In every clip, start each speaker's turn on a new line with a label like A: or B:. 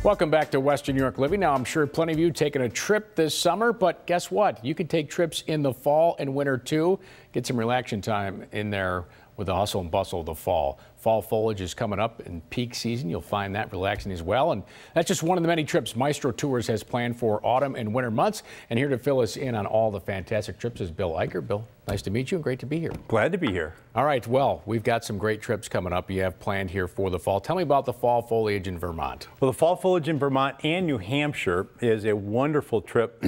A: Welcome back to Western New York Living. Now, I'm sure plenty of you taking a trip this summer, but guess what? You can take trips in the fall and winter too. Get some relaxing time in there with the hustle and bustle of the fall. Fall foliage is coming up in peak season. You'll find that relaxing as well. And that's just one of the many trips Maestro Tours has planned for autumn and winter months. And here to fill us in on all the fantastic trips is Bill Eicher. Bill, nice to meet you and great to be here.
B: Glad to be here.
A: All right, well, we've got some great trips coming up you have planned here for the fall. Tell me about the fall foliage in Vermont.
B: Well, the fall foliage in Vermont and New Hampshire is a wonderful trip.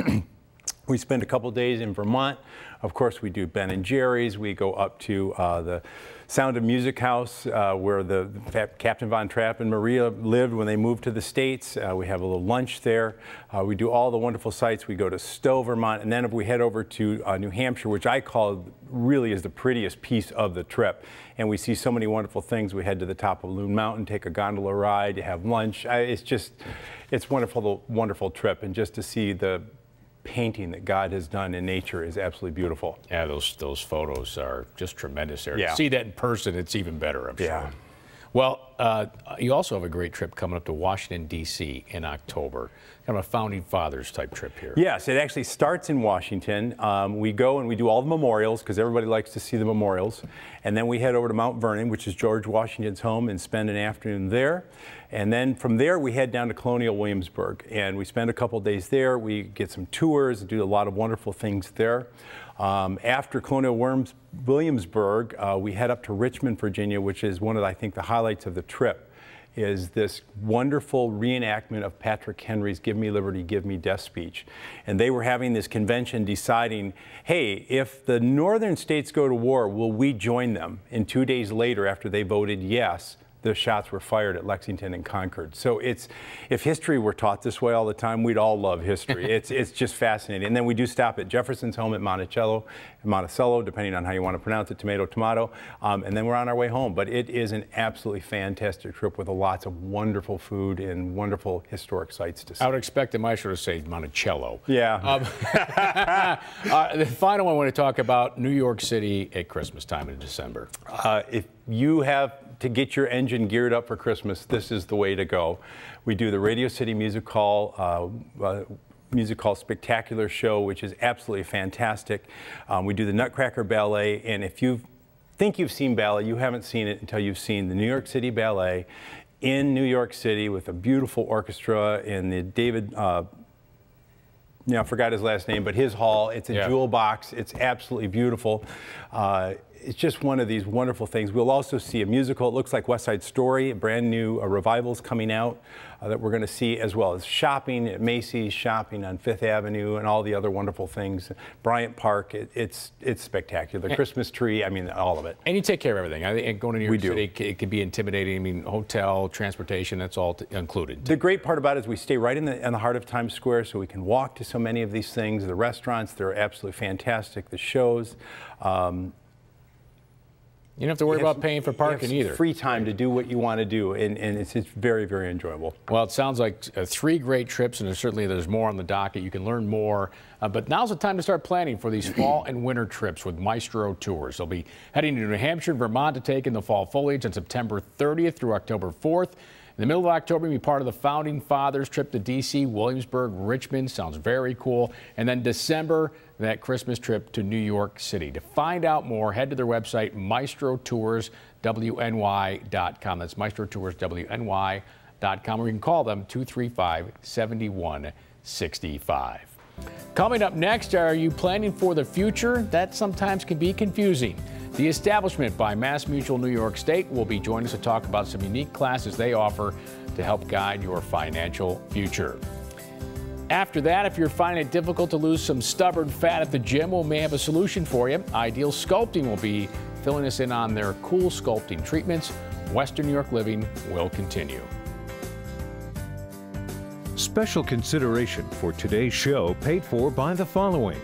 B: We spend a couple days in Vermont. Of course, we do Ben and Jerry's. We go up to the Sound of Music House, where the Captain Von Trapp and Maria lived when they moved to the States. We have a little lunch there. We do all the wonderful sites. We go to Stowe, Vermont, and then if we head over to New Hampshire, which I call really is the prettiest piece of the trip. And we see so many wonderful things. We head to the top of Loon Mountain, take a gondola ride, have lunch. It's wonderful, wonderful trip, and just to see the painting that God has done in nature is absolutely beautiful.
A: Yeah, those photos are just tremendous there.
B: Yeah.
A: To see that in person, it's even better, I'm sure.
B: Yeah.
A: Well, you also have a great trip coming up to Washington, D.C. in October. Kind of a Founding Fathers type trip here.
B: Yes, it actually starts in Washington. We go and we do all the memorials because everybody likes to see the memorials. And then we head over to Mount Vernon, which is George Washington's home, and spend an afternoon there. And then from there, we head down to Colonial, Williamsburg. And we spend a couple days there. We get some tours, do a lot of wonderful things there. After Colonial Williamsburg, we head up to Richmond, Virginia, which is one of, I think, the highlights of the trip, is this wonderful reenactment of Patrick Henry's "Give Me Liberty, Give Me Death" speech. And they were having this convention deciding, hey, if the northern states go to war, will we join them? And 2 days later, after they voted yes, the shots were fired at Lexington and Concord. So if history were taught this way all the time, we'd all love history. It's just fascinating. And then we do stop at Jefferson's home at Monticello, depending on how you want to pronounce it, tomato. And then we're on our way home. But it is an absolutely fantastic trip with lots of wonderful food and wonderful historic sites to see.
A: I would expect the Maestro to say Monticello.
B: Yeah.
A: The final one I want to talk about, New York City at Christmas time in December.
B: If you have to get your engine geared up for Christmas, this is the way to go. We do the Radio City Music Hall Spectacular Show, which is absolutely fantastic. We do the Nutcracker Ballet, and if you think you've seen ballet, you haven't seen it until you've seen the New York City Ballet in New York City with a beautiful orchestra in the David, I forgot his last name, but his hall. It's a jewel box. It's absolutely beautiful. It's just one of these wonderful things. We'll also see a musical. It looks like West Side Story, a brand new revival's coming out that we're going to see, as well as shopping at Macy's, shopping on Fifth Avenue, and all the other wonderful things. Bryant Park, it's spectacular. The Christmas tree, I mean, all of it.
A: And you take care of everything. I think going to New York City, it can be intimidating. I mean, hotel, transportation, that's all included.
B: The great part about it is we stay right in the heart of Times Square, so we can walk to so many of these things. The restaurants, they're absolutely fantastic. The shows.
A: You don't have to worry about paying for parking either.
B: Free time to do what you want to do, and it's very, very enjoyable.
A: Well, it sounds like 3 great trips, and there's more on the docket. You can learn more, but now's the time to start planning for these fall and winter trips with Maestro Tours. They'll be heading to New Hampshire and Vermont to take in the fall foliage on September 30th through October 4th. In the middle of October, you'll be part of the Founding Fathers trip to D.C., Williamsburg, Richmond. Sounds very cool. And then December, that Christmas trip to New York City. To find out more, head to their website, maestrotourswny.com. That's maestrotourswny.com, or you can call them 235-7165. Coming up next, are you planning for the future? That sometimes can be confusing. The Establishment by MassMutual New York State will be joining us to talk about some unique classes they offer to help guide your financial future. After that, if you're finding it difficult to lose some stubborn fat at the gym, we may have a solution for you. Ideal Sculpting will be filling us in on their cool sculpting treatments. Western New York Living will continue.
C: Special consideration for today's show paid for by the following: